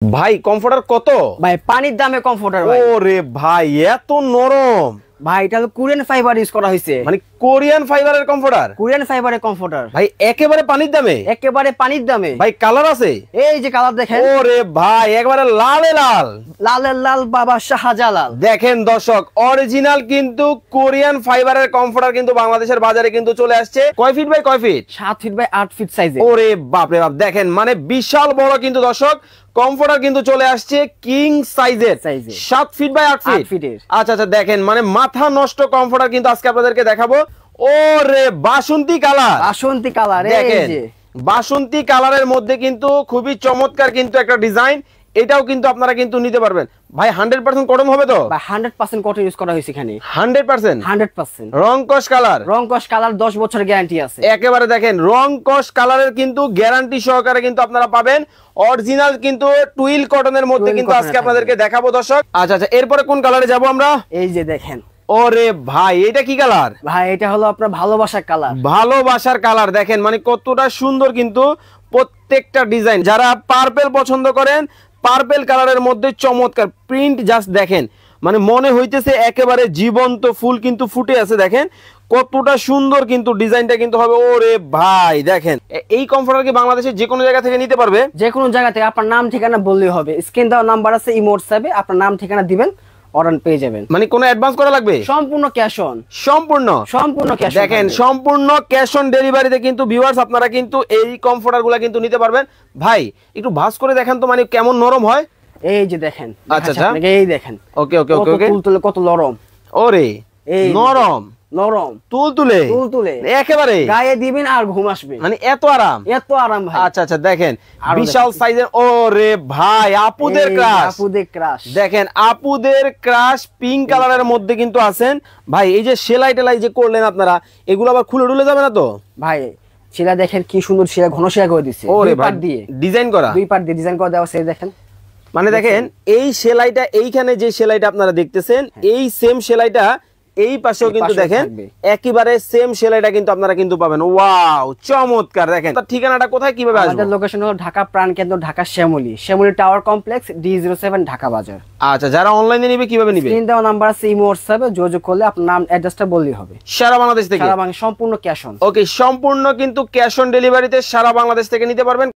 ভাই কমফোর্টার কত? ভাই পানির দামে কমফোর্টার ভাই। ওরে ভাই এত নরম। ভাই এটা হলো কোরিয়ান ফাইবার ইউজ করা হয়েছে। মানে কোরিয়ান ফাইবারের কমফোর্টার? কোরিয়ান ফাইবারের কমফোর্টার ভাই একেবারে পানির দামে? একেবারে পানির দামে। ভাই কালার আছে? এই যে কালার দেখেন। ওরে ভাই একবারে লালে লাল। লালের লাল বাবা শাহজালাল। দেখেন দর্শক অরিজিনাল কিন্তু কোরিয়ান ফাইবারের কমফোর্টার কিন্তু বাংলাদেশের বাজারে কিন্তু চলে আসছে। কয় ফিট বাই কয় ফিট? 7 ফিট বাই 8 ফিট সাইজে। ওরে বাপ রে বাপ, দেখেন মানে বিশাল বড় কিন্তু দর্শক কমফোর্টার কিন্তু চলে আসছে কিং সাইজের 7 ফিট বাই 8 ফিট। আচ্ছা আচ্ছা, দেখেন মানে মাথা নষ্ট কমফোর্টার কিন্তু আজকে আপনাদেরকে দেখাবো। ওরে বাসন্তী কালার। বাসন্তী কালার এই দেখেন যে বাসন্তী কালারের মধ্যে কিন্তু খুবই চমৎকার কিন্তু একটা ডিজাইন। এটাও কিন্তু আপনারা কিন্তু নিতে পারবেন। ভাই 100% কটন হবে তো? ভাই 100% কটন ইউজ করা হয়েছে এখানে। 100% 100% রং কস কালার। রং কস কালার 10 বছর গ্যারান্টি আছে। একেবারে দেখেন রং কস কালারের কিন্তু গ্যারান্টি সহকারে কিন্তু আপনারা পাবেন। অরিজিনাল কিন্তু টুইল কটনের মধ্যে কিন্তু আজকে আপনাদেরকে দেখাবো দর্শক। আচ্ছা আচ্ছা, এরপরে কোন কালারে যাব আমরা? এই যে দেখেন। ওরে ভাই এটা কি কালার? ভাই এটা হলো আপনার ভালোবাসার কালার। ভালোবাসার কালার। দেখেন মানে কতটা সুন্দর কিন্তু প্রত্যেকটা ডিজাইন। যারা পার্পল পছন্দ করেন, পার্পল কালারের মধ্যে চমৎকার প্রিন্ট জাস্ট দেখেন, মানে মনে হইতেছে একেবারে জীবন্ত ফুল কিন্তু ফুটে আছে। দেখেন কতটা সুন্দর কিন্তু ডিজাইনটা কিন্তু হবে। ওরে ভাই দেখেন এই কমফোর্টার কি বাংলাদেশের যে কোনো জায়গা থেকে নিতে পারবে? যে কোনো জায়গা থেকে আপনার নাম ঠিকানা বললেই হবে। স্ক্রিন দেওয়া নাম্বার আছে, ইমো হোয়াটসঅ্যাপে আপনার নাম ঠিকানা দিবেন, অর্ডার পেয়ে যাবেন। মানে কোনো অ্যাডভান্স করা লাগবে? সম্পূর্ণ ক্যাশ অন। সম্পূর্ণ ক্যাশ। দেখেন সম্পূর্ণ ক্যাশ অন ডেলিভারিতে কিন্তু ভিউয়ার্স আপনারা কিন্তু এই কমফোর্টারগুলো কিন্তু নিতে পারবেন। ভাই একটু ভাঁজ করে দেখেন তো মানে কেমন নরম হয়। এই যে দেখেন। আচ্ছা আচ্ছা, এই দেখেন। ওকে ওকে ওকে ওকে, তুলতুলে কত নরম। ওরে এই নরম নরম তুলতুলে একেবারে গায়ে দিবেন আর ঘুম আসবে, মানে এত আরাম। এত আরাম ভাই। আচ্ছা আচ্ছা, দেখেন বিশাল সাইজের। ওরে ভাই আপুদের ক্রাশ। আপুদের ক্রাশ দেখেন আপুদের ক্রাশ পিঙ্ক কালারের মধ্যে কিন্তু আছেন। ভাই এই যে সেলাই টেলাই যে করলেন আপনারা, এগুলো আবার খুলে টুলে যাবে না তো? ভাই সেটা দেখেন কি সুন্দর সেলাই, ঘন সেলাই করে দিচ্ছে। ওরে ভাই ডিজাইন করা, 2 পার্ট দিয়ে ডিজাইন করা দেওয়া। সেই দেখেন মানে দেখেন এই সেলাইটা, এইখানে যে সেলাইটা আপনারা দেখতেছেন এই সেম সেলাইটা এই পাশেও কিন্তু দেখেন একেবারে সেম সেলাইটা কিন্তু আপনারা কিন্তু পাবেন। ওয়াও চমৎকার। দেখেন তার ঠিকানাটা কোথায়, কিভাবে আসবে? আমাদের লোকেশন হলো ঢাকা প্রাণকেন্দ্র, Dhaka Shyamoli tower complex, D07 Dhaka বাজার। আচ্ছা, যারা অনলাইনে নিবে কিভাবে নিবে? স্ক্রিন দেওয়া নাম্বার আছে, ইমো হোয়াটসঅ্যাপে যোগাযোগ করলে আপনার নাম অ্যাড্রেসটা বললেই হবে। সারা বাংলাদেশ থেকে? সারা বাংলাদেশ সম্পূর্ণ ক্যাশ অন। ওকে, সম্পূর্ণ কিন্তু ক্যাশ অন ডেলিভারিতে সারা বাংলাদেশ থেকে নিতে পারবেন।